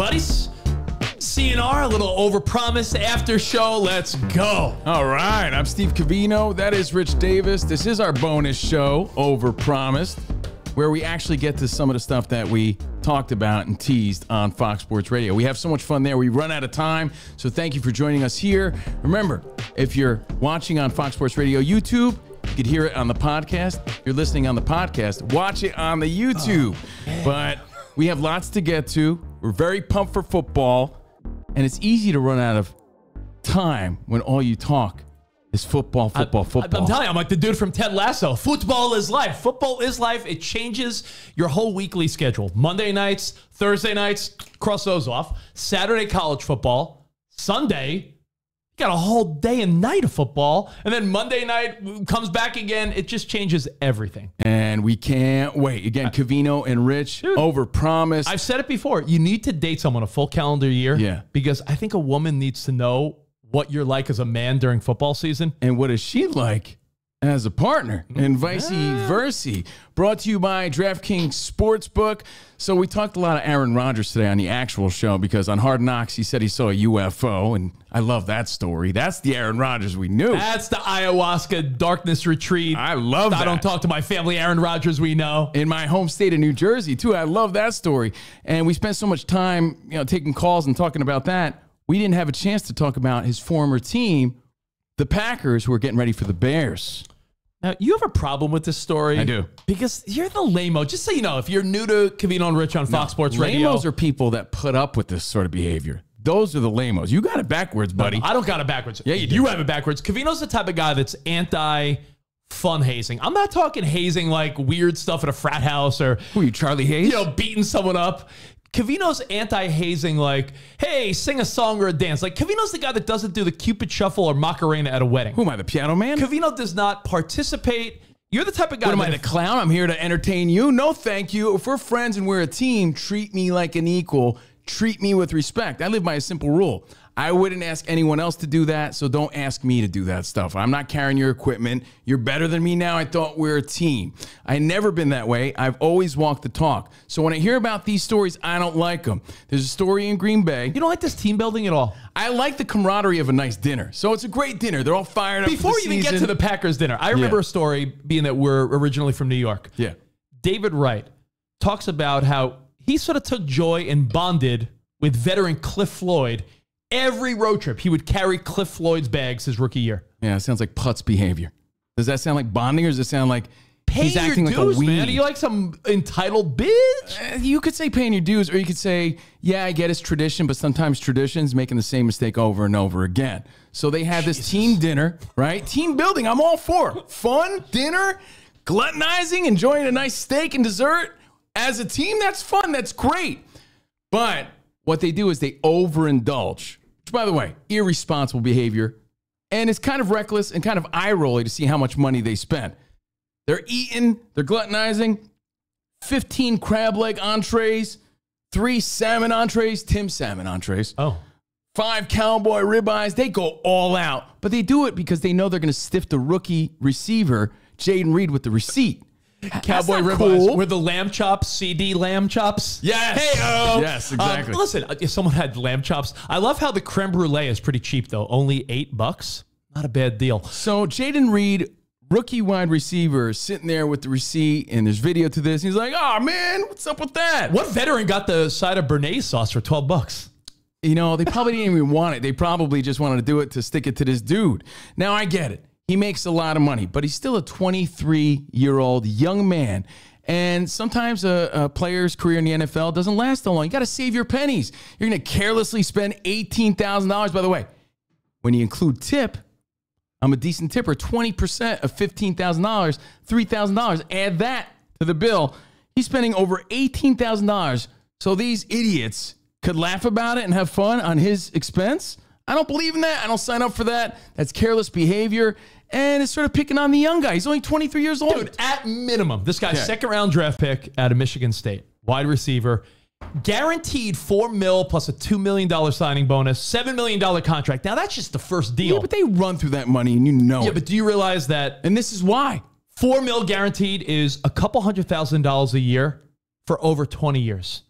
buddies? CNR, a little overpromised after show. Let's go. All right, I'm Steve Covino. That is Rich Davis. This is our bonus show, Overpromised, where we actually get to some of the stuff that we talked about and teased on Fox Sports Radio. We have so much fun there. We run out of time, so thank you for joining us here. Remember, if you're watching on Fox Sports Radio YouTube, you could hear it on the podcast. If you're listening on the podcast, watch it on the YouTube. But we have lots to get to. We're very pumped for football. And it's easy to run out of time when all you talk is football. I'm telling you, I'm like the dude from Ted Lasso. Football is life. Football is life. It changes your whole weekly schedule. Monday nights, Thursday nights, cross those off. Saturday, college football. Sunday, you got a whole day and night of football. And then Monday night comes back again. It just changes everything. And we can't wait. Again, Covino and Rich, dude, Overpromised. I've said it before. You need to date someone a full calendar year. Yeah. Because I think a woman needs to know what you're like as a man during football season. And what is she like as a partner, and vice versa. Brought to you by DraftKings Sportsbook. So we talked a lot of Aaron Rodgers today on the actual show because on Hard Knocks, he said he saw a UFO, and I love that story. That's the Aaron Rodgers we knew. That's the ayahuasca darkness retreat. I love that. I don't talk to my family Aaron Rodgers we know. In my home state of New Jersey, too. I love that story. And we spent so much time, taking calls and talking about that. We didn't have a chance to talk about his former team, the Packers, who are getting ready for the Bears. Now, you have a problem with this story? I do. Because you're the lame-o. Just so you know, if you're new to Covino and Rich on Fox Sports Radio. Lame-os are people that put up with this sort of behavior. Those are the lame-os. You got it backwards, buddy. No, I don't got it backwards. Yeah, you do. You have it backwards. Covino's the type of guy that's anti-fun hazing. I'm not talking hazing like weird stuff at a frat house or... Who are you, Charlie Hayes? Beating someone up. Covino's anti-hazing like, hey, sing a song or a dance. Like, Covino's the guy that doesn't do the Cupid Shuffle or Macarena at a wedding. Who am I, the piano man? Covino does not participate. You're the type of guy. What am I, the clown? I'm here to entertain you. No, thank you. If we're friends and we're a team, treat me like an equal. Treat me with respect. I live by a simple rule. I wouldn't ask anyone else to do that, so don't ask me to do that stuff. I'm not carrying your equipment. You're better than me now. I thought we're a team. I've never been that way. I've always walked the talk. So when I hear about these stories, I don't like them. There's a story in Green Bay. You don't like this team building at all? I like the camaraderie of a nice dinner. So it's a great dinner. They're all fired up. Before you even get to the Packers dinner, I remember a story, being that we're originally from New York. Yeah. David Wright talks about how he sort of took joy and bonded with veteran Cliff Floyd. Every road trip, he would carry Cliff Floyd's bags his rookie year. Yeah, it sounds like putz behavior. Does that sound like bonding, or does it sound like he's paying acting your dues, like a weenie? man? Are you like some entitled bitch? You could say paying your dues, or you could say, yeah, I get it's tradition, but sometimes tradition's making the same mistake over and over again. So they had this team dinner, right? Team building, I'm all for. Fun, dinner, gluttonizing, enjoying a nice steak and dessert. As a team, that's fun, that's great. But what they do is they overindulge. By the way, irresponsible behavior, and it's kind of reckless and kind of eye-rolly to see how much money they spend. They're eating, they're gluttonizing, 15 crab leg entrees, 3 salmon entrees, Tim salmon entrees, 5 cowboy ribeyes. They go all out, but they do it because they know they're going to stiff the rookie receiver, Jayden Reed, with the receipt. Cowboy ribeyes with the lamb chops, CD lamb chops. Yes. Hey-o. Yes, exactly. Listen, if someone had lamb chops, I love how the creme brulee is pretty cheap, though. Only $8. Not a bad deal. So Jayden Reed, rookie wide receiver, sitting there with the receipt, and there's video to this. He's like, oh, man, what's up with that? What veteran got the side of béarnaise sauce for $12? They probably didn't even want it. They probably just wanted to do it to stick it to this dude. Now, I get it. He makes a lot of money, but he's still a 23-year-old young man. And sometimes a player's career in the NFL doesn't last that long. You got to save your pennies. You're going to carelessly spend $18,000. By the way, when you include tip, I'm a decent tipper. 20% of $15,000, $3,000. Add that to the bill. He's spending over $18,000. So these idiots could laugh about it and have fun on his expense? I don't believe in that. I don't sign up for that. That's careless behavior. And it's sort of picking on the young guy. He's only 23 years old. Dude, at minimum, this guy's second-round draft pick out of Michigan State. Wide receiver. Guaranteed $4 million plus a $2 million signing bonus. $7 million contract. Now, that's just the first deal. Yeah, but they run through that money, and you know it. Yeah, but do you realize that... And this is why. $4 million guaranteed is a couple $100,000 a year for over 20 years.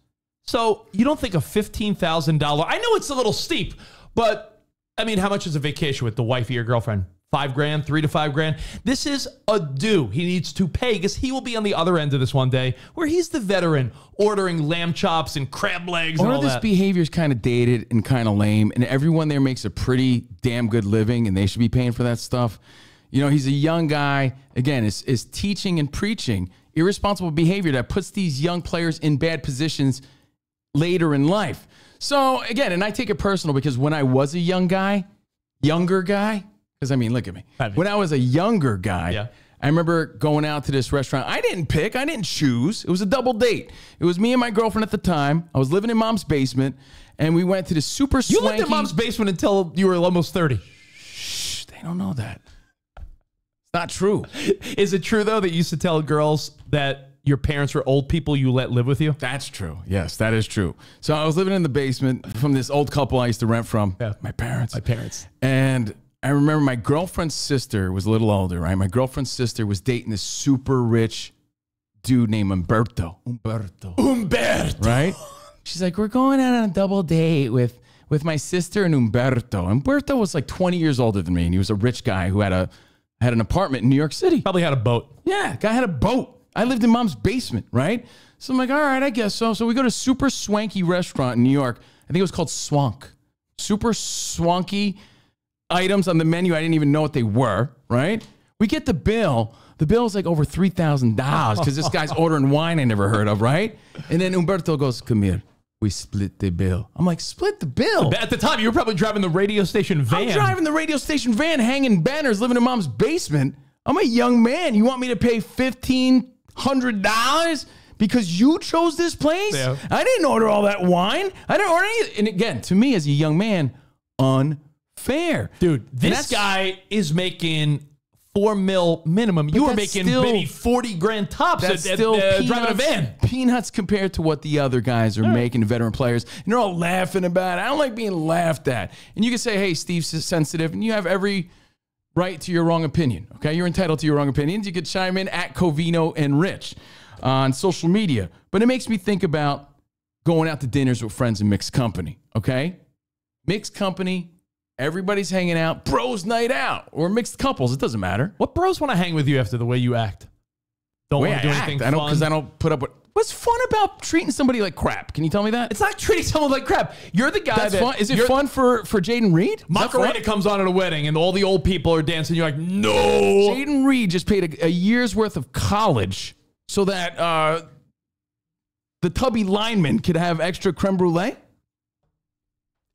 So you don't think a $15,000, I know it's a little steep, but I mean, how much is a vacation with the wife or your girlfriend? $5 grand, $3 to $5 grand. This is a due he needs to pay because he will be on the other end of this one day where he's the veteran ordering lamb chops and crab legs and all this that. behavior is kind of dated and kind of lame, and everyone there makes a pretty damn good living, and they should be paying for that stuff. You know, he's a young guy. Again, is teaching and preaching irresponsible behavior that puts these young players in bad positions later in life. So again, and I take it personal because when I was a younger guy, because I mean, look at me. When I was a younger guy, I remember going out to this restaurant. I didn't pick, I didn't choose. It was a double date. It was me and my girlfriend at the time. I was living in mom's basement, and we went to this super swanky. You lived in mom's basement until you were almost 30. Shh, they don't know that. It's not true. Is it true, though, that you used to tell girls that your parents were old people you let live with you? That's true. Yes, that is true. So I was living in the basement from this old couple I used to rent from. Yeah. My parents. And I remember my girlfriend's sister was a little older, right? My girlfriend's sister was dating this super rich dude named Umberto. Right? She's like, we're going out on a double date with my sister and Umberto. Umberto was like 20 years older than me, and he was a rich guy who had an apartment in New York City. probably had a boat. Yeah, guy had a boat. I lived in mom's basement, right? So I'm like, all right, I guess so. So we go to a super swanky restaurant in New York. I think it was called Swank. Super swanky items on the menu. I didn't even know what they were, right? We get the bill. The bill is like over $3,000 because this guy's ordering wine I never heard of, right? And then Umberto goes, come here. We split the bill. I'm like, split the bill? At the time, you were probably driving the radio station van. I'm driving the radio station van, hanging banners, living in mom's basement. I'm a young man. You want me to pay $1,500 because you chose this place? Yeah. I didn't order all that wine. I didn't order anything. And again, to me as a young man, unfair. Dude, this guy is making $4 million minimum. You were making maybe 40 grand tops at driving a van. Peanuts compared to what the other guys are making, veteran players. And they're all laughing about it. I don't like being laughed at. And you can say, hey, Steve's sensitive, and you have every right to your wrong opinion. Okay, you're entitled to your wrong opinions. You could chime in at Covino and Rich on social media. But it makes me think about going out to dinners with friends in mixed company. Okay, mixed company. Everybody's hanging out, bros night out, or mixed couples. It doesn't matter. What bros want to hang with you after the way you act? Don't want to do anything fun? Because I don't put up with... What's fun about treating somebody like crap? Can you tell me that? It's not treating someone like crap. You're the guy That's fun. Is it fun for Jayden Reed? Macarena comes on at a wedding and all the old people are dancing. You're like, no. Jayden Reed just paid a year's worth of college so that the tubby lineman could have extra creme brulee?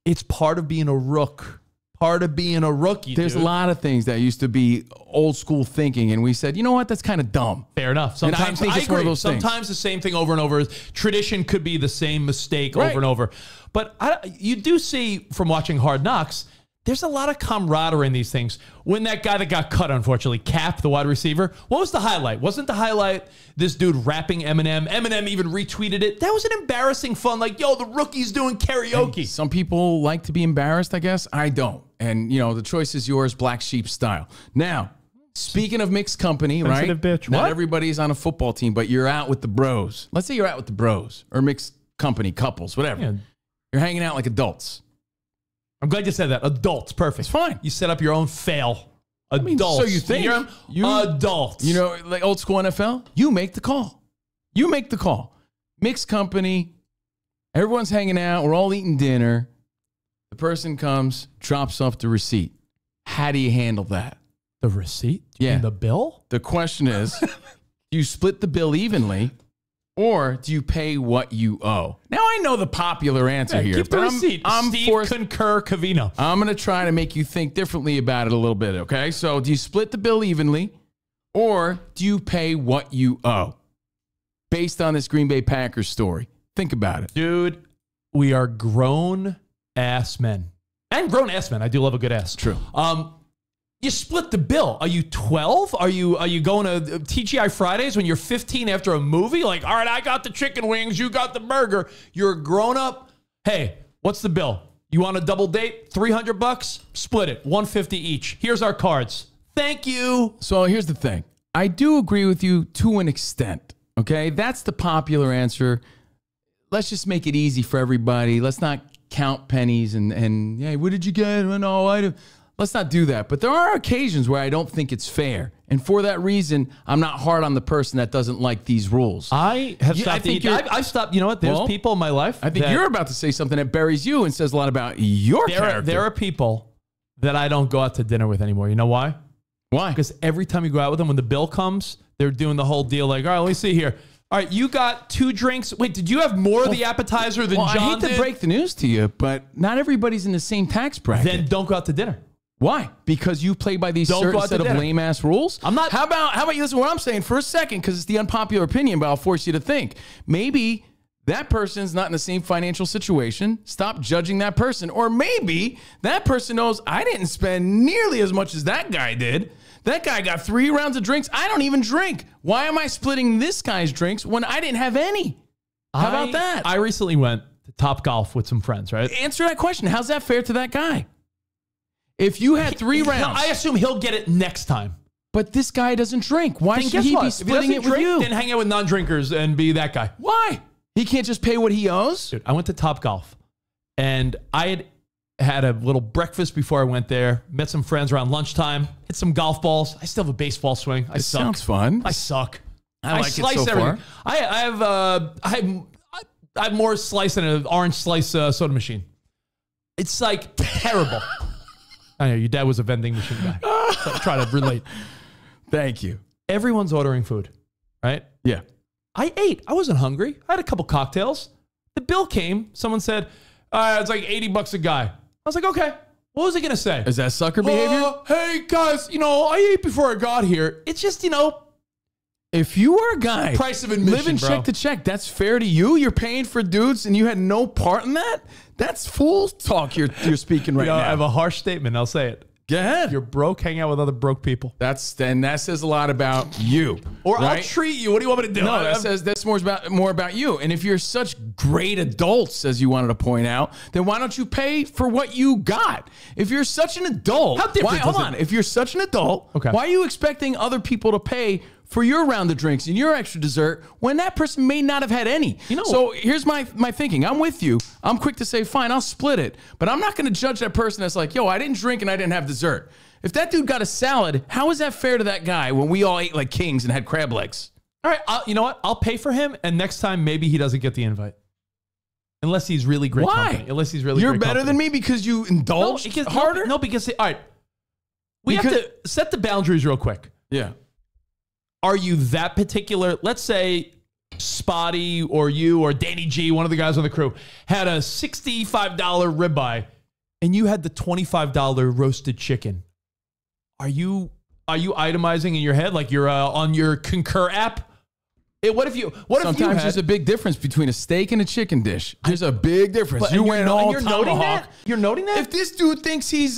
It's part of being a rook. Part of being a rookie. There's a lot of things that used to be old school thinking, and we said, you know what, that's kind of dumb. Fair enough. Sometimes I agree. One of those Sometimes the same thing over and over. Tradition could be the same mistake over and over. But you do see from watching Hard Knocks, there's a lot of camaraderie in these things. When that guy that got cut, unfortunately, Cap, the wide receiver, what was the highlight? Wasn't the highlight this dude rapping Eminem? Eminem even retweeted it. That was an embarrassing fun. Like, yo, the rookie's doing karaoke. Hey, some people like to be embarrassed, I guess. I don't. And, you know, the choice is yours, black sheep style. Now, speaking of mixed company, right? Bitch. Not everybody's on a football team, but you're out with the bros. Let's say you're out with the bros or mixed company, couples, whatever. Yeah. You're hanging out like adults. I'm glad you said that. Adults, perfect. It's fine. You set up your own fail. Adults. So you think. Adults. You know, like old school NFL, you make the call. You make the call. Mixed company, everyone's hanging out, we're all eating dinner. The person comes, drops off the receipt. How do you handle that? The receipt? Yeah. And the bill? The question is, do you split the bill evenly, or do you pay what you owe? Now, I know the popular answer here. Keep the receipt. Steve concur Covino. I'm going to try to make you think differently about it a little bit, okay? So do you split the bill evenly, or do you pay what you owe? Based on this Green Bay Packers story. Think about it. Dude, we are grown-ass men. And grown-ass men. I do love a good ass. True. You split the bill. Are you 12? Are you going to TGI Fridays when you're 15 after a movie? Like, all right, I got the chicken wings, you got the burger. You're a grown-up. Hey, what's the bill? You want a double date? $300? Split it. $150 each. Here's our cards. Thank you. So here's the thing. I do agree with you to an extent. Okay, that's the popular answer. let's just make it easy for everybody. Let's not count pennies and yeah, what did you get? No, let's not do that. But there are occasions where I don't think it's fair. And for that reason, I'm not hard on the person that doesn't like these rules. I have stopped. I've stopped. You know what? There's people in my life. I think you're about to say something that buries you and says a lot about your character. There are people that I don't go out to dinner with anymore. You know why? Why? Because every time you go out with them, when the bill comes, they're doing the whole deal like, all right, let me see here. All right, you got 2 drinks. Wait, did you have more of the appetizer than John did? I hate to break the news to you, but not everybody's in the same tax bracket. Then don't go out to dinner. Why? Because you play by these certain set of lame-ass rules? I'm not. How about you listen to what I'm saying for a second, because it's the unpopular opinion, but I'll force you to think. Maybe that person's not in the same financial situation. Stop judging that person. Or maybe that person knows I didn't spend nearly as much as that guy did. That guy got 3 rounds of drinks. I don't even drink. Why am I splitting this guy's drinks when I didn't have any? How about that? I recently went to Top Golf with some friends, right? Answer that question. How's that fair to that guy? If you had 3 rounds. I assume he'll get it next time. But this guy doesn't drink. Why should he be splitting it with you? Then hang out with non-drinkers and be that guy. Why? He can't just pay what he owes? Dude, I went to Top Golf, and I had a little breakfast before I went there, met some friends around lunchtime, hit some golf balls. I still have a baseball swing. I suck. Sounds fun. I suck. I like it so far. I have more slice than an orange slice soda machine. It's like terrible. I know your dad was a vending machine guy. So I'm trying to relate. Thank you. Everyone's ordering food, right? Yeah. I ate. I wasn't hungry. I had a couple cocktails. The bill came. Someone said, it's like $80 a guy. I was like, okay. What was he going to say? Is that sucker behavior? Hey, guys, I ate before I got here. It's just, if you were a guy, price of admission, living check to check, that's fair to you? You're paying for dudes and you had no part in that? That's fool talk you're speaking right now. I have a harsh statement. I'll say it. Go ahead. You're broke, hang out with other broke people. That says a lot about you. Or right? I'll treat you. What do you want me to do? No, that's more about you. And if you're such great adults, as you wanted to point out, then why don't you pay for what you got? If you're such an adult, hold on. If you're such an adult, okay, why are you expecting other people to pay for your round of drinks and your extra dessert when that person may not have had any? So here's my thinking. I'm with you. I'm quick to say, fine, I'll split it. But I'm not going to judge that person that's like, yo, I didn't drink and I didn't have dessert. If that dude got a salad, how is that fair to that guy when we all ate like kings and had crab legs? All right, you know what? I'll pay for him, and next time maybe he doesn't get the invite. Unless he's really great company. Unless he's really You're great better company. than me because you indulge harder? No, because, all right, we have to set the boundaries real quick. Yeah. Are you that particular? Let's say Spotty or you or Danny G, one of the guys on the crew, had a $65 ribeye, and you had the $25 roasted chicken. Are you itemizing in your head like you're on your Concur app? Sometimes there's a big difference between a steak and a chicken dish. There's a big difference. You went all tomahawk. You're noting that? If this dude thinks he's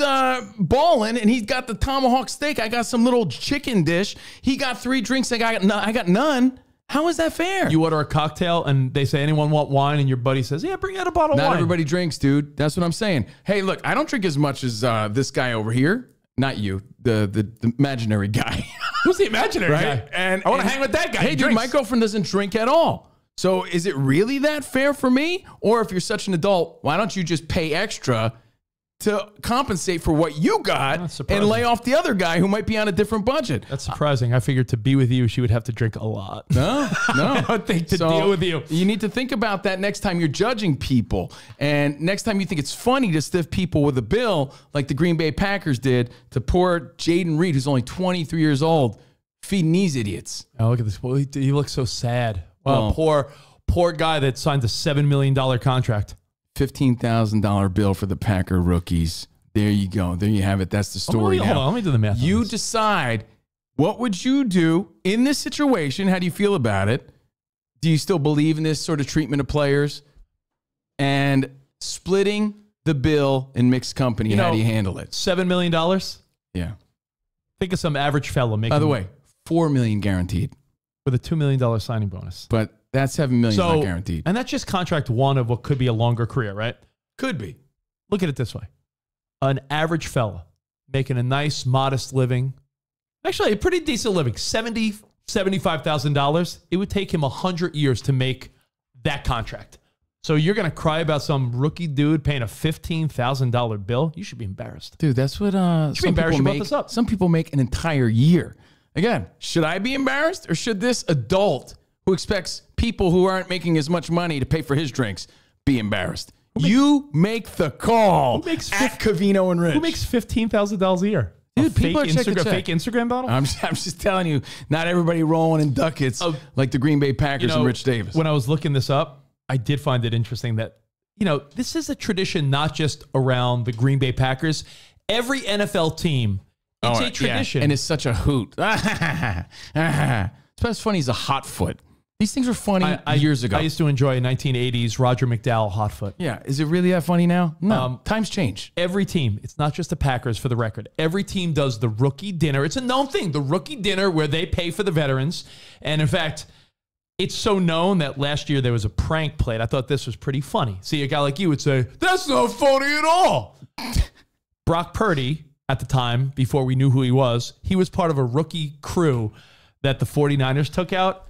balling and he's got the tomahawk steak, I got some little chicken dish. He got 3 drinks. I got none. How is that fair? You order a cocktail and they say, anyone want wine? And your buddy says, yeah, bring out a bottle of wine. Not everybody drinks, dude. That's what I'm saying. Hey, look, I don't drink as much as this guy over here. Not you, the imaginary guy. Who's the imaginary guy? And I want to hang with that guy. Hey, dude, my girlfriend doesn't drink at all. So is it really that fair for me? Or if you're such an adult, why don't you just pay extra to compensate for what you got and lay off the other guy who might be on a different budget? That's surprising. I figured to be with you, she would have to drink a lot. No. I don't think to deal with you. You need to think about that next time you're judging people. And next time you think it's funny to stiff people with a bill like the Green Bay Packers did to poor Jayden Reed, who's only 23 years old, feeding these idiots. Oh, look at this. Well, he looks so sad. Well, poor guy that signed a $7 million contract. $15,000 bill for the Packer rookies. There you go. There you have it. That's the story. Hold on. Let me do the math. You decide, what would you do in this situation? How do you feel about it? Do you still believe in this sort of treatment of players? And splitting the bill in mixed company, how do you handle it? $7 million? Yeah. Think of some average fella making. By the way, $4 million guaranteed. With a $2 million signing bonus. But that $7 million is not guaranteed. And that's just contract one of what could be a longer career, right? Could be. Look at it this way. An average fella making a nice, modest living, actually a pretty decent living, $70,000, $75,000. It would take him 100 years to make that contract. So you're going to cry about some rookie dude paying a $15,000 bill? You should be embarrassed. Dude, that's what some people make. Some people make an entire year. Again, should I be embarrassed, or should this adult who expects people who aren't making as much money to pay for his drinks be embarrassed? You make the call at Covino and Rich. Who makes $15,000 a year? Dude, people fake Instagram bottle? I'm just telling you, not everybody rolling in ducats like the Green Bay Packers and Rich Davis. When I was looking this up, I did find it interesting that, this is a tradition not just around the Green Bay Packers. Every NFL team, it's a tradition. Yeah. And it's such a hoot. It's funny as a hot foot. These things were funny years ago. I used to enjoy 1980s Roger McDowell hot foot. Yeah. Is it really that funny now? No. Times change. Every team, it's not just the Packers for the record. Every team does the rookie dinner. It's a known thing, the rookie dinner where they pay for the veterans. And in fact, it's so known that last year there was a prank played. I thought this was pretty funny. See, a guy like you would say, that's not funny at all. Brock Purdy, at the time, before we knew who he was part of a rookie crew that the 49ers took out,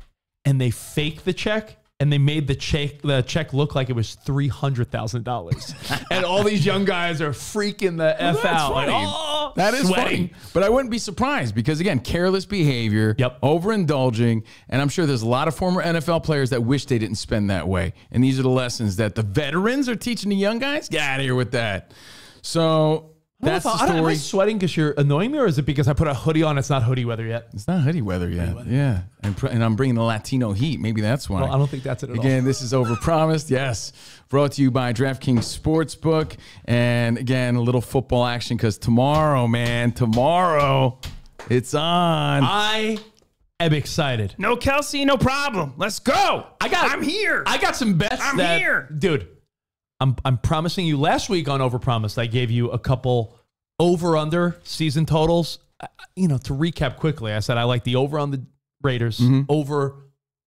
and they faked the check, and they made the check look like it was $300,000. And all these young guys are freaking the F out. Like, that is funny. But I wouldn't be surprised because, again, careless behavior, overindulging, and I'm sure there's a lot of former NFL players that wish they didn't spend that way. And these are the lessons that the veterans are teaching the young guys. Get out of here with that. So that's the story. Am I sweating because you're annoying me, or is it because I put a hoodie on? It's not hoodie weather yet. It's not hoodie weather yet. Yeah. And I'm bringing the Latino heat. Maybe that's why. Well, I don't think that's it at all. Again, this is Overpromised. Yes. Brought to you by DraftKings Sportsbook. And again, a little football action because tomorrow, it's on. I am excited. No Kelsey, no problem. Let's go. I'm here. I got some bets. I'm here. Dude. I'm promising you. Last week on Overpromised, I gave you a couple over-under season totals. To recap quickly, I said I like the over on the Raiders, over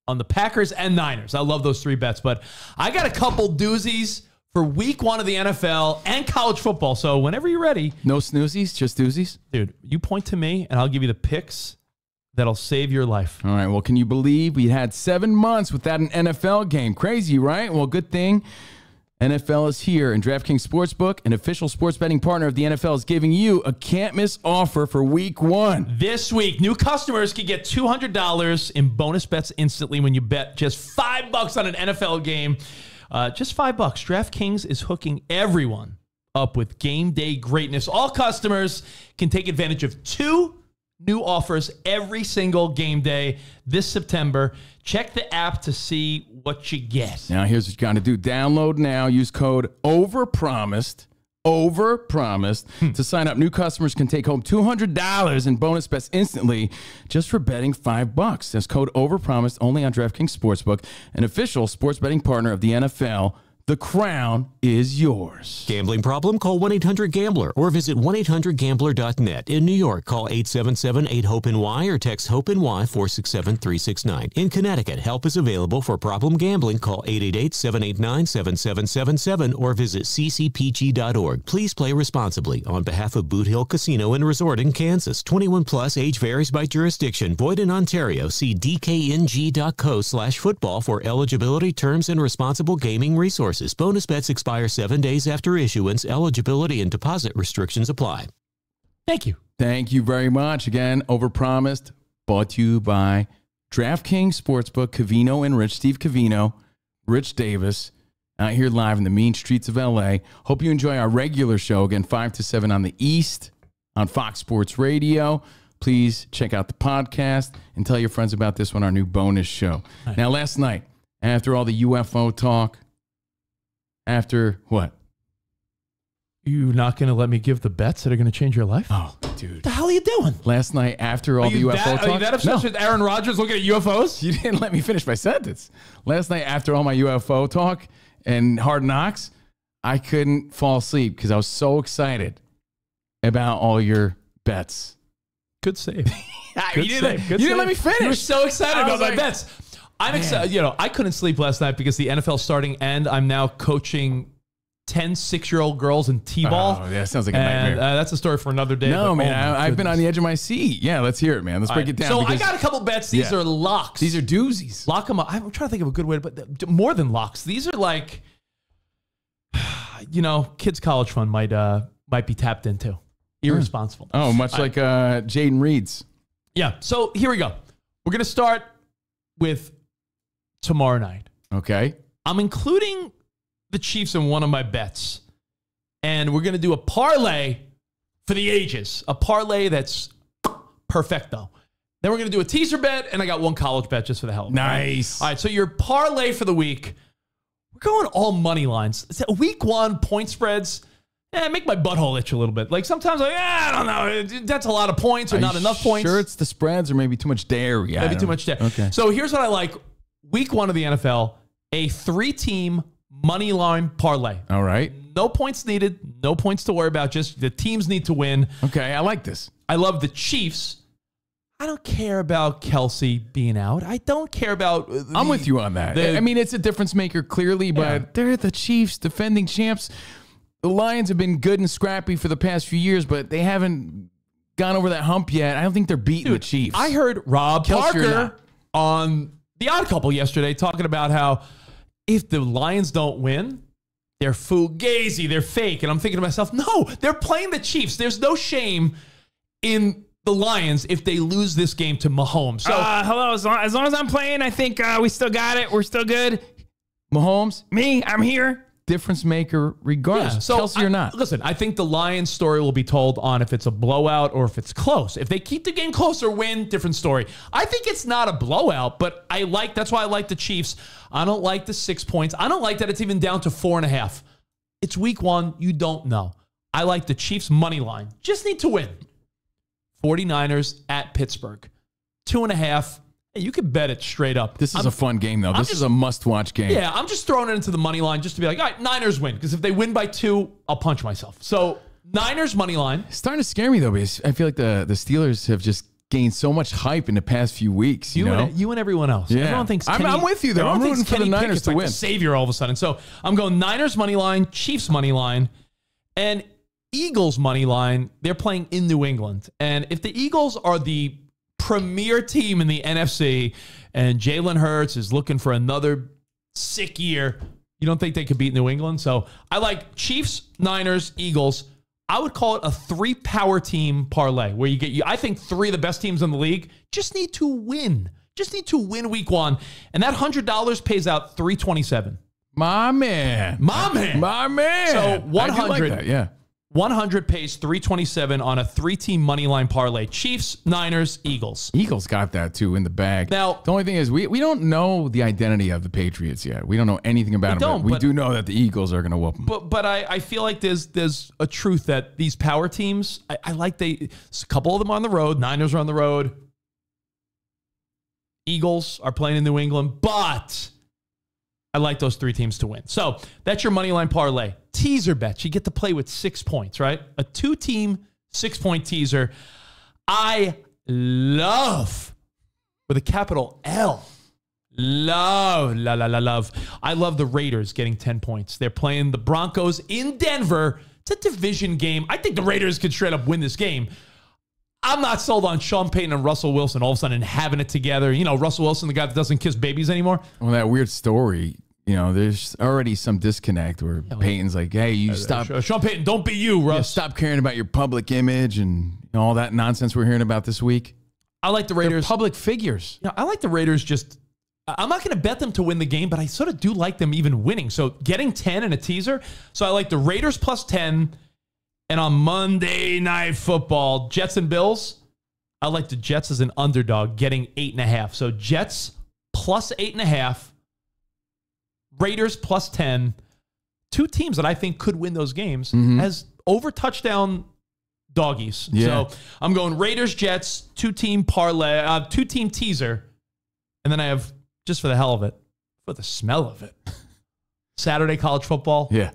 on the Packers and Niners. I love those three bets, but I got a couple doozies for week 1 of the NFL and college football. So whenever you're ready. No snoozies, just doozies? Dude, you point to me, and I'll give you the picks that'll save your life. All right, well, can you believe we had 7 months without an NFL game? Crazy, right? Well, good thing NFL is here, and DraftKings Sportsbook, an official sports betting partner of the NFL, is giving you a can't-miss offer for Week 1. This week, new customers can get $200 in bonus bets instantly when you bet just $5 on an NFL game. Just $5. DraftKings is hooking everyone up with game day greatness. All customers can take advantage of 2 new offers every single game day this September. Check the app to see what you get. Now, here's what you got to do. Download now. Use code OVERPROMISED. To sign up. New customers can take home $200 in bonus bets instantly just for betting $5. That's code OVERPROMISED only on DraftKings Sportsbook, an official sports betting partner of the NFL. The crown is yours. Gambling problem? Call 1-800-GAMBLER or visit 1-800-GAMBLER.net. In New York, call 877-8-HOPE-NY or text HOPE-NY 467-369. In Connecticut, help is available for problem gambling. Call 888-789-7777 or visit ccpg.org. Please play responsibly. On behalf of Boot Hill Casino and Resort in Kansas, 21 plus, age varies by jurisdiction. Void in Ontario. See dkng.co/football for eligibility, terms, and responsible gaming resources. Bonus bets expire 7 days after issuance. Eligibility and deposit restrictions apply. Thank you. Thank you very much. Again, Overpromised, brought to you by DraftKings Sportsbook, Covino and Rich. Steve Covino, Rich Davis, out here live in the mean streets of LA. Hope you enjoy our regular show, again, 5 to 7 on the East on Fox Sports Radio. Please check out the podcast and tell your friends about this one, our new bonus show. Right. Now, last night, after all the UFO talk, after what? You not going to let me give the bets that are going to change your life? Oh, dude. What the hell are you doing? Last night, after all the UFO talk. Are you that obsessed with Aaron Rodgers looking at UFOs? You didn't let me finish my sentence. Last night, after all my UFO talk and Hard Knocks, I couldn't fall asleep because I was so excited about all your bets. Good save. You didn't let me finish. You were so excited about my bets. I'm excited. I couldn't sleep last night because the NFL starting, and I'm now coaching 10 6-year-old girls in T-ball. Oh, yeah, sounds like a nightmare. That's a story for another day. No, man, I've been on the edge of my seat. Yeah, let's hear it, man. Let's break it down. So I got a couple bets. These are locks. These are doozies. Lock them up. I'm trying to think of a good way, but more than locks. These are like kids' college fund might be tapped into. Irresponsible. Oh, much like Jayden Reed's. Yeah. So here we go. We're gonna start with tomorrow night. Okay. I'm including the Chiefs in one of my bets, and we're gonna do a parlay for the ages. A parlay that's perfecto. Then we're going to do a teaser bet, and I got one college bet just for the hell of it. Nice. All right, so your parlay for the week, we're going all money lines. Week 1 point spreads, make my butthole itch a little bit. Like sometimes I don't know, that's a lot of points or not enough points. Sure it's the spreads or maybe too much dairy? Maybe too much dairy. Okay. So here's what I like. Week 1 of the NFL, a 3-team money line parlay. All right. No points needed, no points to worry about, just the teams need to win. Okay, I like this. I love the Chiefs. I don't care about Kelsey being out. I don't care about... I'm with you on that. I mean, it's a difference maker, clearly, but they're the Chiefs, defending champs. The Lions have been good and scrappy for the past few years, but they haven't gone over that hump yet. I don't think they're beating the Chiefs. I heard Rob Kelsey Parker on The Odd Couple yesterday talking about how if the Lions don't win, they're fugazi, they're fake. And I'm thinking to myself, no, they're playing the Chiefs. There's no shame in the Lions if they lose this game to Mahomes. So hello, as long as I'm playing, I think we still got it. We're still good. Mahomes, Me, I'm here. difference maker regardless. so Kelsey or not. Listen, I think the Lions story will be told on if it's a blowout or if it's close. If they keep the game close or win, different story. I think it's not a blowout, but that's why I like the Chiefs. I don't like the 6 points. I don't like that it's even down to 4.5. It's week 1. You don't know. I like the Chiefs money line. Just need to win. 49ers at Pittsburgh. 2.5. Hey, you could bet it straight up. This is a fun game, though. This is a must-watch game. Yeah, I'm just throwing it into the money line just to be like, all right, Niners win. Because if they win by 2, I'll punch myself. So, Niners money line. It's starting to scare me, though, because I feel like the Steelers have just gained so much hype in the past few weeks. You know? You and everyone else. Yeah. Everyone thinks I'm with you, though. I'm rooting for the Niners to win. The savior all of a sudden. So, I'm going Niners money line, Chiefs money line, and Eagles money line. They're playing in New England. And if the Eagles are the premier team in the NFC and Jalen Hurts is looking for another sick year, you don't think they could beat New England? So I like Chiefs, Niners, Eagles. I would call it a 3-power team parlay where I think 3 of the best teams in the league just need to win. Just need to win week 1. And that $100 pays out $327. My man. So 100. I do like that, yeah. 100 pays $327 on a 3-team money line parlay. Chiefs, Niners, Eagles. Eagles got that, too, in the bag. Now, the only thing is we don't know the identity of the Patriots yet. We don't know anything about them. We do know that the Eagles are going to whoop them. But I feel like there's a truth that these power teams, I like a couple of them are on the road. Niners are on the road. Eagles are playing in New England. But I like those 3 teams to win. So that's your money line parlay. Teaser bets. You get to play with 6 points, right? A 2-team, 6-point teaser. I love, with a capital L, love. I love the Raiders getting 10 points. They're playing the Broncos in Denver. It's a division game. I think the Raiders could straight up win this game. I'm not sold on Sean Payton and Russell Wilson all of a sudden having it together. You know, Russell Wilson, the guy that doesn't kiss babies anymore. Well, that weird story, you know, there's already some disconnect where Payton's like, hey, you stop. Sean Payton, don't be you, Russ. Stop caring about your public image and all that nonsense we're hearing about this week. I like the Raiders. They're public figures. Yeah, I like the Raiders just... I'm not going to bet them to win the game, but I sort of do like them even winning. So getting 10 in a teaser. So I like the Raiders plus 10. And on Monday Night Football, Jets and Bills, I like the Jets as an underdog getting 8.5. So Jets plus 8.5. Raiders plus 10. 2 teams that I think could win those games as over touchdown doggies. Yeah. So I'm going Raiders, Jets, 2-team parlay, 2-team teaser. And then I have, just for the hell of it, for the smell of it, Saturday college football. Yeah.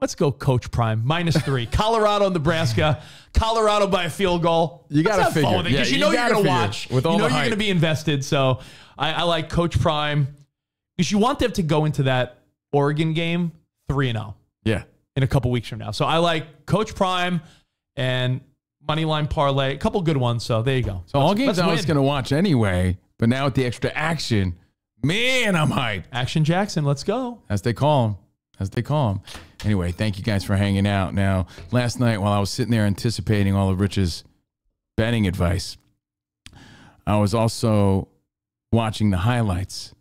Let's go Coach Prime. -3. Colorado, Nebraska. Colorado by a field goal. You got to figure. Because you know you're going to watch. With all you know the you're hype. going to be invested. So I like Coach Prime. Because you want them to go into that Oregon game 3-0. Yeah. In a couple weeks from now. So I like Coach Prime and Moneyline Parlay. A couple good ones. So there you go. So all games I was going to watch anyway, but now with the extra action, man, I'm hyped. Action Jackson, let's go. As they call him. as they call them. Anyway, thank you guys for hanging out. Now, last night while I was sitting there anticipating all of Rich's betting advice, I was also watching the highlights,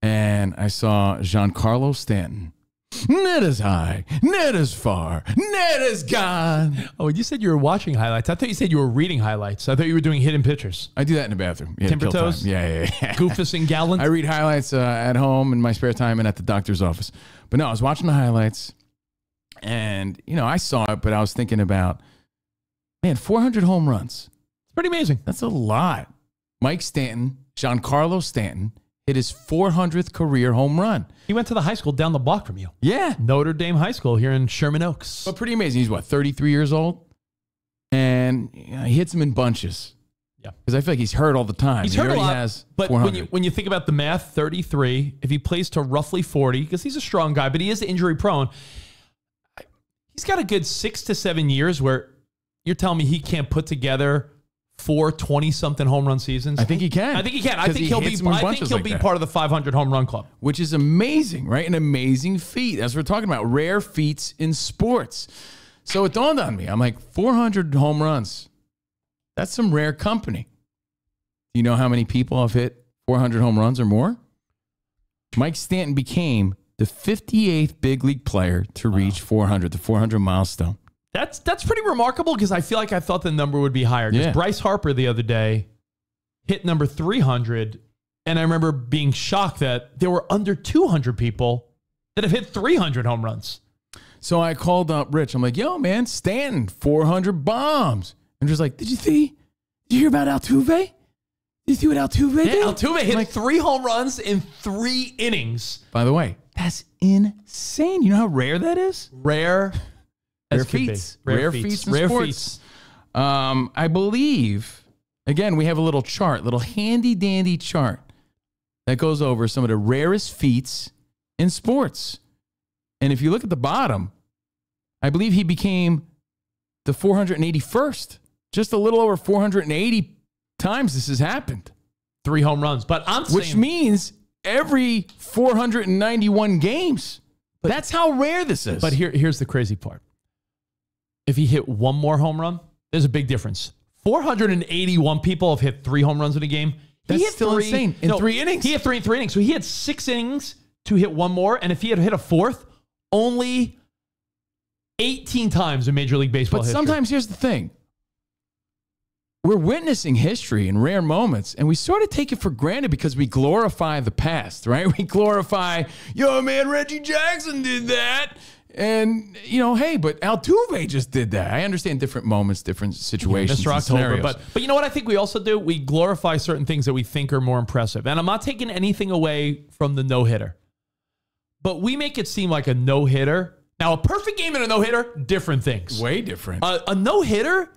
and I saw Giancarlo Stanton. Net is high, net is far, net is gone. Oh, you said you were watching highlights. I thought you said you were reading highlights. I thought you were doing hidden pictures. I do that in the bathroom. Yeah, Timber kill time. toes? Yeah. Goofus and Gallant. I read highlights at home in my spare time and at the doctor's office. But no, I was watching the highlights, and, I saw it, but I was thinking about, 400 home runs. It's pretty amazing. That's a lot. Mike Stanton, Giancarlo Stanton, hit his 400th career home run. He went to the high school down the block from you. Yeah. Notre Dame High School here in Sherman Oaks. But pretty amazing. He's, 33 years old? And he hits them in bunches. Yeah. Because I feel like he's hurt all the time. He's hurt a lot. Has but 400. when you think about the math, 33, if he plays to roughly 40, because he's a strong guy, but he is injury prone, he's got a good 6 to 7 years where you're telling me he can't put together 4 20-something home run seasons. I think he can. I think he'll be part of the 500 home run club. Which is amazing, right? An amazing feat. As we're talking about, rare feats in sports. So it dawned on me. I'm like, 400 home runs. That's some rare company. Do you know how many people have hit 400 home runs or more? Mike Stanton became the 58th big league player to reach 400, the 400 milestone. That's pretty remarkable, because I feel like I thought the number would be higher. Because Bryce Harper the other day hit number 300, and I remember being shocked that there were under 200 people that have hit 300 home runs. So I called up Rich. I'm like, yo, man, Stanton, 400 bombs. And just like, did you hear about Altuve? Did you see what Altuve did? Altuve hit 3 home runs in 3 innings. By the way, that's insane. You know how rare that is? Rare feats. Rare feats in sports. I believe, again, we have a little chart, little handy-dandy chart that goes over some of the rarest feats in sports. And if you look at the bottom, I believe he became the 481st. Just a little over 480 times this has happened. 3 home runs. But which means every 491 games. That's how rare this is. But here's the crazy part. If he hit 1 more home run, there's a big difference. 481 people have hit 3 home runs in a game. That's still insane. In 3 innings? He hit 3 in 3 innings. So he had 6 innings to hit 1 more. And if he had hit a 4th, only 18 times in Major League Baseball history. But sometimes here's the thing. We're witnessing history in rare moments, and we sort of take it for granted because we glorify the past, right? We glorify, yo, man, Reggie Jackson did that. And, hey, but Altuve just did that. I understand different moments, different situations, Mr. October, scenarios. But you know what I think we also do? We glorify certain things that we think are more impressive. And I'm not taking anything away from the no-hitter. But we make it seem like a no-hitter. Now, a perfect game and a no-hitter, different things. Way different. A no-hitter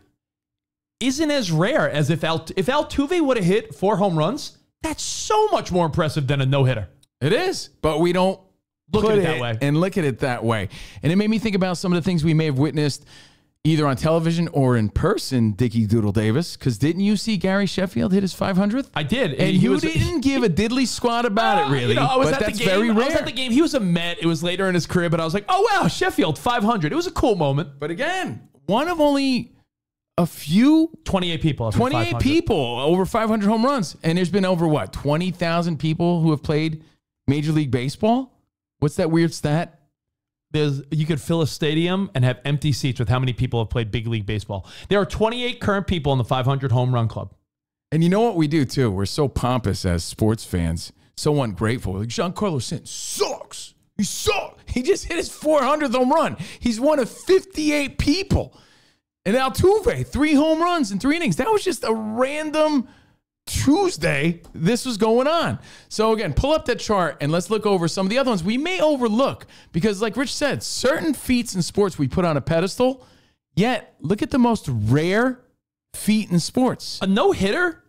isn't as rare as if Altuve would have hit 4 home runs. That's so much more impressive than a no-hitter. It is, but we don't look at it that way. And look at it that way. And it made me think about some of the things we may have witnessed either on television or in person, Dickie Doodle Davis, because didn't you see Gary Sheffield hit his 500th? I did. And you didn't give a diddly squat about it, really. I was but at that's the game. very rare. I was at the game. He was a Met. It was later in his career, but I was like, oh, wow, Sheffield, 500. It was a cool moment. But again, one of only a few 28 people. 28 people over 500 home runs. And there's been over, 20,000 people who have played Major League Baseball? What's that weird stat? You could fill a stadium and have empty seats with how many people have played big league baseball. There are 28 current people in the 500 home run club. And you know what we do, too? We're so pompous as sports fans, so ungrateful. Like, Giancarlo Stanton sucks. He sucks. He just hit his 400th home run. He's one of 58 people. And Altuve, 3 home runs in 3 innings. That was just a random Tuesday this was going on. So again, pull up that chart and let's look over some of the other ones we may overlook because like Rich said, certain feats in sports we put on a pedestal, yet look at the most rare feat in sports. A no-hitter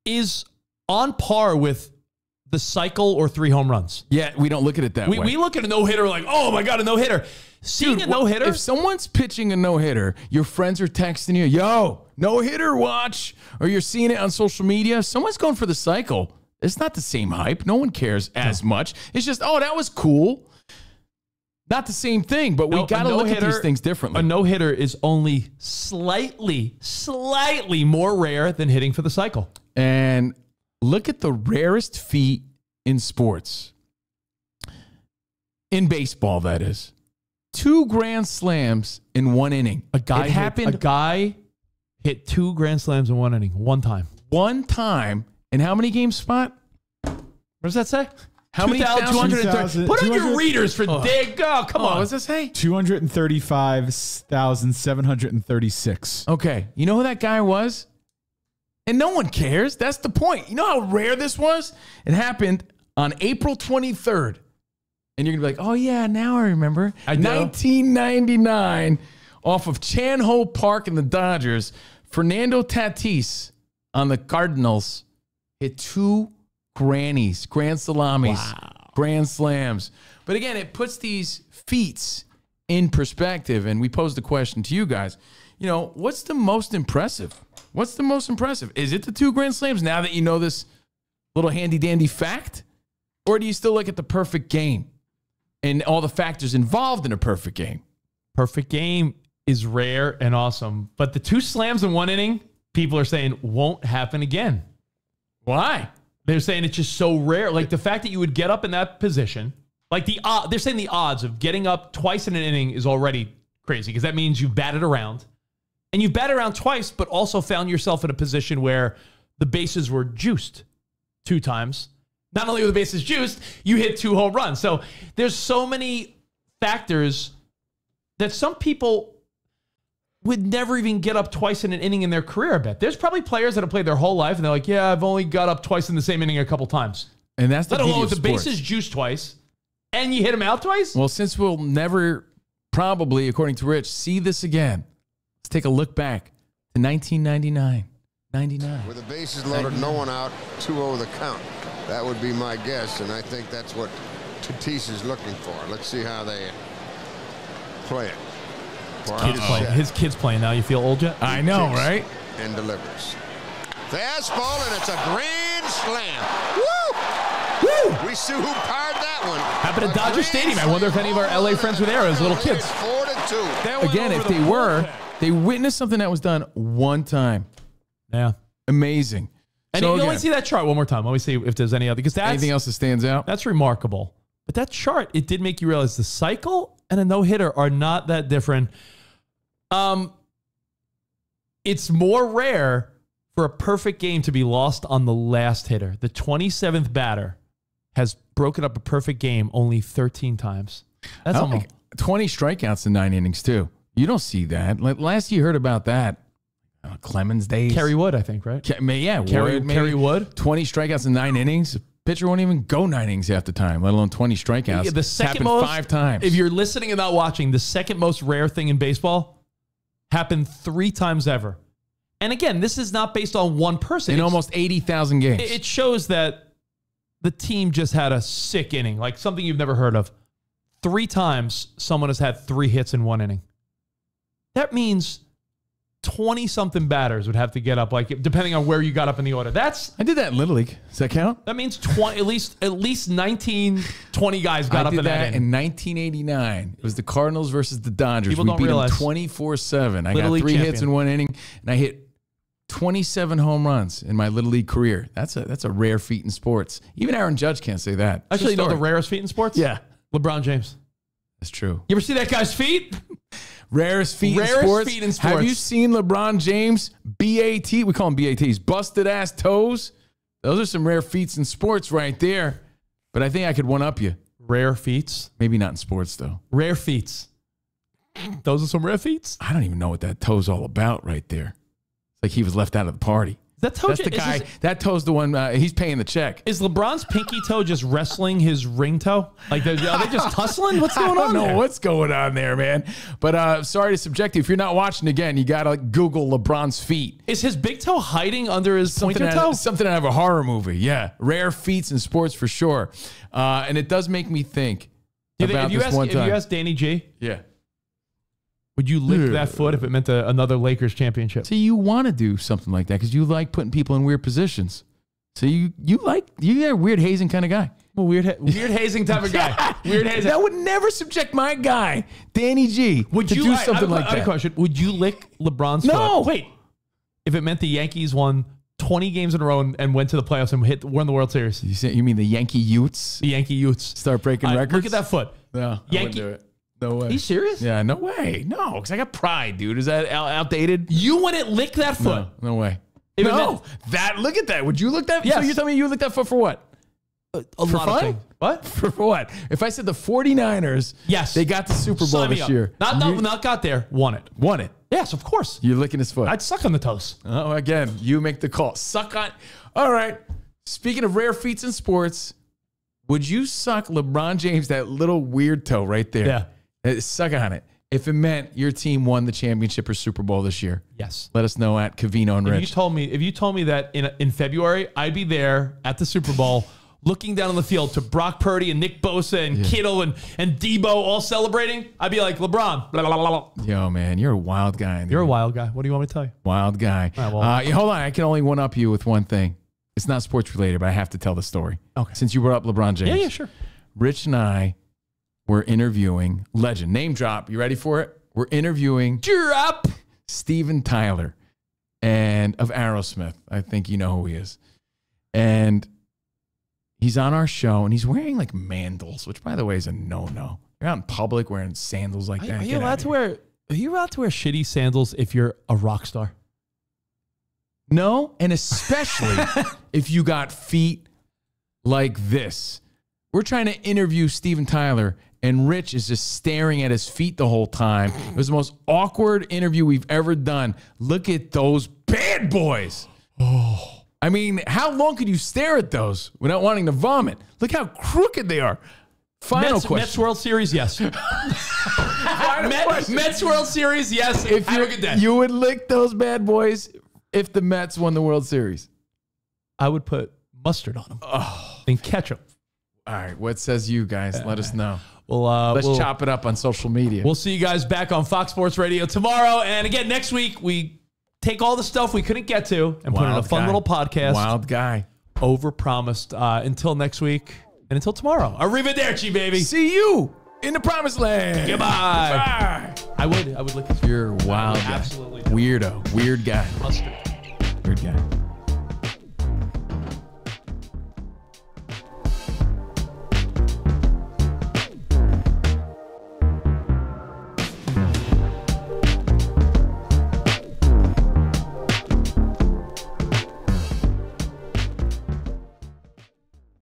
is on par with the cycle or 3 home runs. Yeah, we don't look at it that way. We look at a no-hitter like, oh my God, a no-hitter. Seeing a no-hitter. If someone's pitching a no-hitter, your friends are texting you, yo, no-hitter watch, or you're seeing it on social media, someone's going for the cycle. It's not the same hype. No one cares as much. It's just, oh, that was cool. Not the same thing, but we got to look at these things differently. A no-hitter is only slightly more rare than hitting for the cycle. And look at the rarest feat in sports. In baseball, that is. 2 grand slams in 1 inning. A guy hit 2 grand slams in 1 inning, one time. One time. And how many games, Spot? What does that say? How many? 230. Put on your readers for day. Go. Come on. What does that say? 235,736. Okay. You know who that guy was? And no one cares. That's the point. You know how rare this was? It happened on April 23rd. And you're going to be like, oh, yeah, now I remember. 1999, off of Chan Ho Park in the Dodgers, Fernando Tatis on the Cardinals hit 2 grannies, grand salamis, grand slams. But again, it puts these feats in perspective. And we posed the question to you guys, you know, what's the most impressive? What's the most impressive? Is it the 2 grand slams now that you know this little handy dandy fact? Or do you still look at the perfect game and all the factors involved in a perfect game? Perfect game is rare and awesome. But the 2 slams in 1 inning, people are saying won't happen again. Why? They're saying it's just so rare. Like the fact that you would get up in that position, like they're saying the odds of getting up twice in an inning is already crazy because that means you've batted around. And you've batted around twice, but also found yourself in a position where the bases were juiced 2 times. Not only were the bases juiced, you hit 2 home runs. So there's so many factors that some people would never even get up twice in an inning in their career, I bet. There's probably players that have played their whole life, and they're like, yeah, I've only got up twice in the same inning a couple times. And that's the let alone with the bases juiced twice, and you hit them out twice? Well, since we'll never probably, according to Rich, see this again, let's take a look back to 1999. With the bases loaded, no one out, 2-0 the count. That would be my guess, and I think that's what Tatis is looking for. Let's see how they play it. His kid's playing now. You feel old yet? I know, right? And delivers. Fastball, and it's a grand slam. Woo! We see who parred that one. Happened at Dodger Stadium. I wonder if any of our LA friends were there as little kids. 4-2. Again, if they were, they witnessed something that was done one time. Yeah. Amazing. And so let me see that chart one more time. Let me see if there's any other. Because that's anything else that stands out? That's remarkable. But that chart, it did make you realize the cycle and a no-hitter are not that different. It's more rare for a perfect game to be lost on the last hitter. The 27th batter has broken up a perfect game only 13 times. That's almost 20 strikeouts in 9 innings, too. You don't see that. Like, last you heard about that, Clemens days. Kerry Wood, I think, right? Yeah, Kerry Wood. 20 strikeouts in 9 innings. Pitcher won't even go 9 innings half the time, let alone 20 strikeouts. Yeah, the second happened most, 5 times. If you're listening and not watching, the second most rare thing in baseball happened 3 times ever. And again, this is not based on one person. In almost 80,000 games. It shows that the team just had a sick inning, like something you've never heard of. 3 times someone has had 3 hits in 1 inning. That means 20-something batters would have to get up, like depending on where you got up in the order. I did that in Little League. Does that count? That means at least 19, 20 guys got up in that inning. In 1989. It was the Cardinals versus the Dodgers. People don't realize 24-7. I got 3 hits in 1 inning, and I hit 27 home runs in my Little League career. That's a rare feat in sports. Even Aaron Judge can't say that. Actually, you know the rarest feat in sports? Yeah. LeBron James. That's true. You ever see that guy's feet? Rarest feet in sports. Have you seen LeBron James? BAT. We call them BATs. Busted ass toes. Those are some rare feats in sports right there. But I think I could one up you. Rare feats? Maybe not in sports, though. Rare feats. Those are some rare feats? I don't even know what that toe's all about right there. It's like he was left out of the party. That's the guy. That toe's the one. He's paying the check. Is LeBron's pinky toe just wrestling his ring toe? Like, are they just tussling? What's going on? I don't know there? what's going on there, man. But sorry to subject you. If you're not watching again, you gotta Google LeBron's feet. Is his big toe hiding under his pointer toe? Something out of a horror movie. Yeah, rare feats in sports for sure. And it does make me think about this one time. If you ask Danny G, yeah. Would you lick that foot if it meant another Lakers championship? So you want to do something like that because you like putting people in weird positions. So you're a weird hazing kind of guy. I'm a weird hazing type of guy. Weird hazing. That would never subject my guy, Danny G, Would to you do something like I have a that. question. Would you lick LeBron's No. foot? Wait. If it meant the Yankees won 20 games in a row and went to the playoffs and won the World Series. You mean the Yankee Utes The Yankee Utes. start breaking records? Look at that foot. No, I wouldn't do it. No way. Are you serious? Yeah, no way. No, because I got pride, dude. Is that outdated? You wouldn't lick that foot. No way. If it No, meant- that. Look at that. Would you look that? Yes. So you're telling me you would lick that foot for what? A For lot of fun? things. What? For what? If I said the 49ers, Yes. they got the Super Bowl Sign me this up. year. Not got there. Won it. Won it. Yes, of course. You're licking his foot. I'd suck on the toes. Oh, again, you make the call. Suck on. All right. Speaking of rare feats in sports, would you suck LeBron James that little weird toe right there? Yeah. Suck on it. If it meant your team won the championship or Super Bowl this year. Yes. Let us know at Covino and If Rich. you told me that in February, I'd be there at the Super Bowl looking down on the field to Brock Purdy and Nick Bosa and Kittle and Debo all celebrating, I'd be like, LeBron. Blah, blah, blah, blah. Yo, man, you're a wild guy. You're a wild guy. What do you want me to tell you? Wild guy. All right, well- Yeah, hold on. I can only one up you with one thing. It's not sports related, but I have to tell the story. Okay. Since you brought up LeBron James. Yeah, sure. Rich and I were interviewing legend. Name drop. You ready for it? We're interviewing Drop. Steven Tyler and of Aerosmith. I think you know who he is. And he's on our show and he's wearing like mandals, which by the way is a no-no. You're out in public wearing sandals like that. Are you Get allowed outta to here. wear shitty sandals if you're a rock star? No, and especially if you got feet like this. We're trying to interview Steven Tyler, and Rich is just staring at his feet the whole time. It was the most awkward interview we've ever done. Look at those bad boys. Oh, I mean, how long could you stare at those without wanting to vomit? Look how crooked they are. Final Mets question. World Series, yes. Mets World Series, yes. If Have a good day. you would lick those bad boys if the Mets won the World Series. I would put mustard on them and ketchup. All right, what says you guys? Let us know. Let's Let's chop it up on social media. We'll see you guys back on Fox Sports Radio tomorrow. And again, next week, we take all the stuff we couldn't get to and put in a Wild fun guy. little podcast. Wild guy. Overpromised. Until next week and until tomorrow. Arrivederci, baby. See you in the promised land. Goodbye. Bye. I would lick his You're a wild guy. Absolutely. Weirdo. Weird guy. mustard. Weird guy.